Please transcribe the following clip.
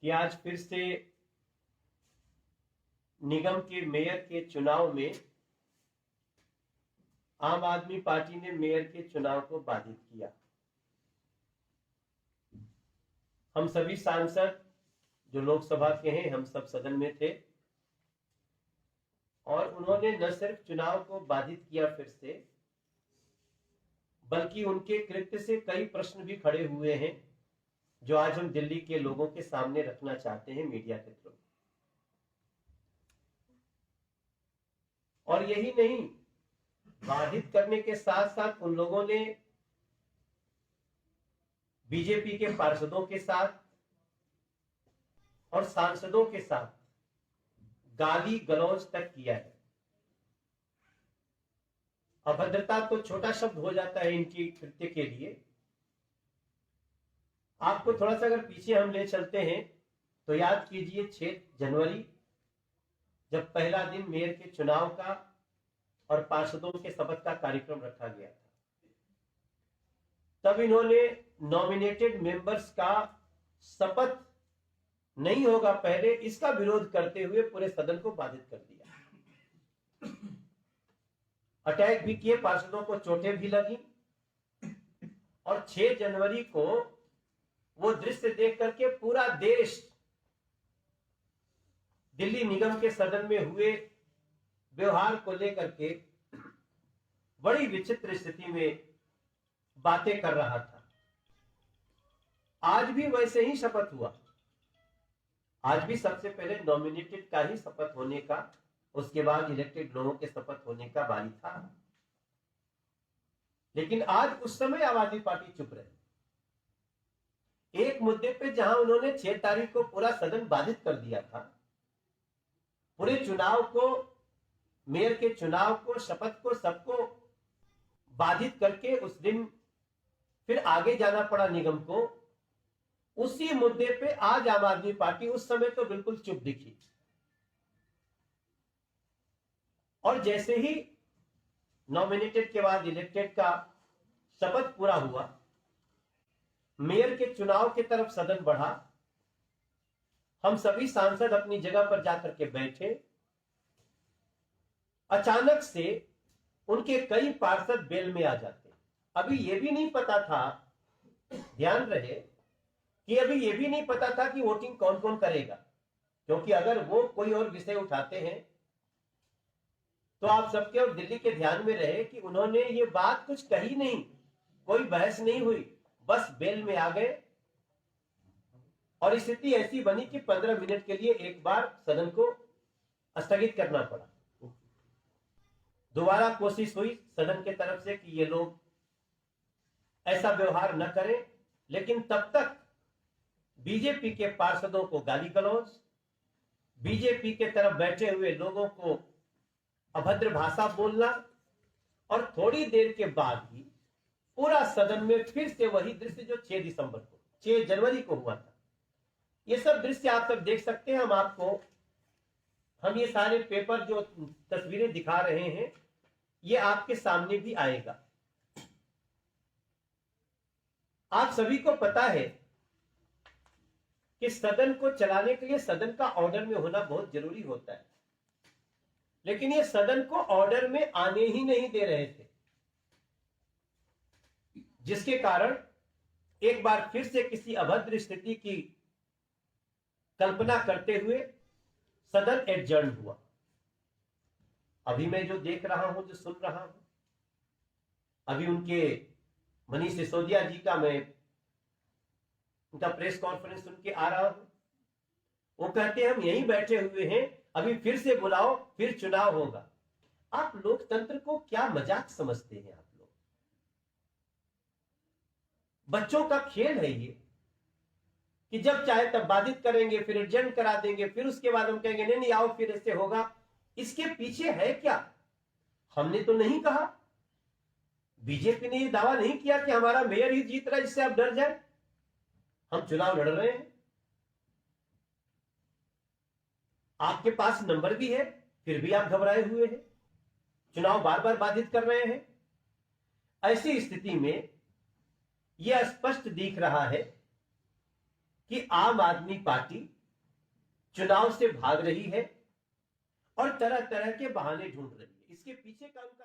कि आज फिर से निगम के मेयर के चुनाव में आम आदमी पार्टी ने मेयर के चुनाव को बाधित किया। हम सभी सांसद जो लोकसभा के हैं, हम सब सदन में थे और उन्होंने न सिर्फ चुनाव को बाधित किया फिर से, बल्कि उनके कृत्य से कई प्रश्न भी खड़े हुए हैं जो आज हम दिल्ली के लोगों के सामने रखना चाहते हैं मीडिया के थ्रू। और यही नहीं, बाधित करने के साथ साथ उन लोगों ने बीजेपी के पार्षदों के साथ और सांसदों के साथ गाली गलौज तक किया है। अभद्रता तो छोटा शब्द हो जाता है इनकी कृत्य के लिए। आपको थोड़ा सा अगर पीछे हम ले चलते हैं तो याद कीजिए 6 जनवरी जब पहला दिन मेयर के चुनाव का और पार्षदों के शपथ का कार्यक्रम रखा गया था, तब इन्होंने नॉमिनेटेड मेंबर्स का शपथ नहीं होगा पहले, इसका विरोध करते हुए पूरे सदन को बाधित कर दिया। अटैक भी किए, पार्षदों को चोटें भी लगी और 6 जनवरी को वो दृश्य देख करके पूरा देश दिल्ली निगम के सदन में हुए व्यवहार को लेकर के बड़ी विचित्र स्थिति में बातें कर रहा था। आज भी वैसे ही शपथ हुआ। आज भी सबसे पहले नॉमिनेटेड का ही शपथ होने का, उसके बाद इलेक्टेड लोगों के शपथ होने का बारी था। लेकिन आज उस समय आम आदमी पार्टी चुप रही। एक मुद्दे पे जहां उन्होंने 6 तारीख को पूरा सदन बाधित कर दिया था, पूरे चुनाव को, मेयर के चुनाव को, शपथ को, सबको बाधित करके उस दिन फिर आगे जाना पड़ा निगम को। उसी मुद्दे पे आज आम आदमी पार्टी उस समय तो बिल्कुल चुप दिखी और जैसे ही नॉमिनेटेड के बाद इलेक्टेड का शपथ पूरा हुआ, मेयर के चुनाव की तरफ सदन बढ़ा। हम सभी सांसद अपनी जगह पर जाकर के बैठे। अचानक से उनके कई पार्षद बेल में आ जाते। अभी यह भी नहीं पता था, ध्यान रहे कि अभी यह भी नहीं पता था कि वोटिंग कौन कौन करेगा, क्योंकि अगर वो कोई और विषय उठाते हैं तो आप सबके और दिल्ली के ध्यान में रहे कि उन्होंने ये बात कुछ कही नहीं, कोई बहस नहीं हुई, बस बेल में आ गए और स्थिति ऐसी बनी कि 15 मिनट के लिए एक बार सदन को स्थगित करना पड़ा। दोबारा कोशिश हुई सदन के तरफ से कि ये लोग ऐसा व्यवहार न करें, लेकिन तब तक बीजेपी के पार्षदों को गाली गलौज, बीजेपी के तरफ बैठे हुए लोगों को अभद्र भाषा बोलना और थोड़ी देर के बाद ही पूरा सदन में फिर से वही दृश्य जो 6 जनवरी को हुआ था। ये सब दृश्य आप सब देख सकते हैं। हम ये सारे पेपर जो तस्वीरें दिखा रहे हैं, ये आपके सामने भी आएगा। आप सभी को पता है कि सदन को चलाने के लिए सदन का ऑर्डर में होना बहुत जरूरी होता है, लेकिन ये सदन को ऑर्डर में आने ही नहीं दे रहे थे, जिसके कारण एक बार फिर से किसी अभद्र स्थिति की कल्पना करते हुए सदन एडजर्न हुआ। अभी मैं जो देख रहा हूं, जो सुन रहा हूं, अभी उनके मनीष सिसोदिया जी का मैं उनका प्रेस कॉन्फ्रेंस सुन के आ रहा हूं। वो कहते हैं हम यहीं बैठे हुए हैं, अभी फिर से बुलाओ, फिर चुनाव होगा। आप लोकतंत्र को क्या मजाक समझते हैं? आप लोग बच्चों का खेल है ये कि जब चाहे तब बाधित करेंगे, फिर एडजर्न करा देंगे, फिर उसके बाद हम कहेंगे नहीं नहीं आओ फिर ऐसे होगा। इसके पीछे है क्या? हमने तो नहीं कहा, बीजेपी ने यह दावा नहीं किया कि हमारा मेयर ही जीत रहा है जिससे आप डर जाए। हम चुनाव लड़ रहे हैं, आपके पास नंबर भी है, फिर भी आप घबराए हुए हैं, चुनाव बार बार बाधित कर रहे हैं। ऐसी स्थिति में यह स्पष्ट दिख रहा है कि आम आदमी पार्टी चुनाव से भाग रही है और तरह तरह के बहाने ढूंढ रही है। इसके पीछे का उनका